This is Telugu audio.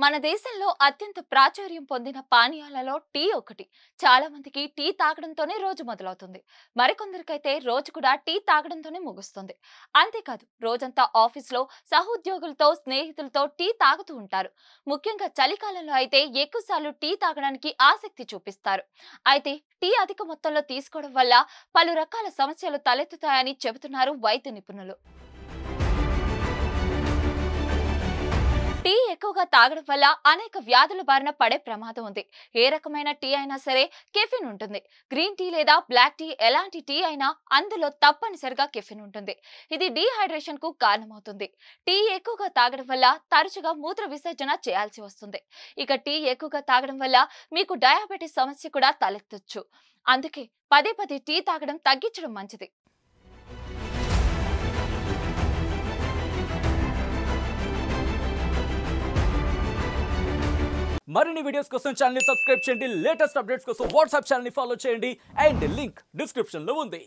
మన దేశంలో అత్యంత ప్రాచుర్యం పొందిన పానీయాలలో టీ ఒకటి. చాలా మందికి టీ తాగడంతోనే రోజు మొదలవుతుంది. మరికొందరికైతే రోజు కూడా టీ తాగడంతోనే ముగుస్తుంది. అంతేకాదు, రోజంతా ఆఫీస్లో సహోద్యోగులతో, స్నేహితులతో టీ తాగుతూ ఉంటారు. ముఖ్యంగా చలికాలంలో అయితే ఎక్కువసార్లు టీ తాగడానికి ఆసక్తి చూపిస్తారు. అయితే టీ అధిక మొత్తంలో తీసుకోవడం వల్ల పలు రకాల సమస్యలు తలెత్తుతాయని చెబుతున్నారు వైద్య నిపుణులు. టీ ఎక్కువగా తాగడం వల్ల అనేక వ్యాధుల బారిన పడే ప్రమాదం ఉంది. ఏ రకమైన టీ అయినా సరే కెఫిన్ ఉంటుంది. గ్రీన్ టీ లేదా బ్లాక్ టీ, ఎలాంటి టీ అయినా అందులో తప్పనిసరిగా కెఫిన్ ఉంటుంది. ఇది డీహైడ్రేషన్ కు కారణమవుతుంది. టీ ఎక్కువగా తాగడం వల్ల తరచుగా మూత్ర విసర్జన చేయాల్సి వస్తుంది. ఇక టీ ఎక్కువగా తాగడం వల్ల మీకు డయాబెటిస్ సమస్య కూడా తలెత్తొచ్చు. అందుకే పదే పదే టీ తాగడం తగ్గించడం మంచిది. మరిన్ని వీడియోస్ కోసం ఛానల్ ని సబ్స్క్రైబ్ చేయండి. లేటెస్ట్ అప్డేట్స్ కోసం వాట్సాప్ ఛానల్ ని ఫాలో చేయండి. అండ్ లింక్ డిస్క్రిప్షన్ లో ఉంది.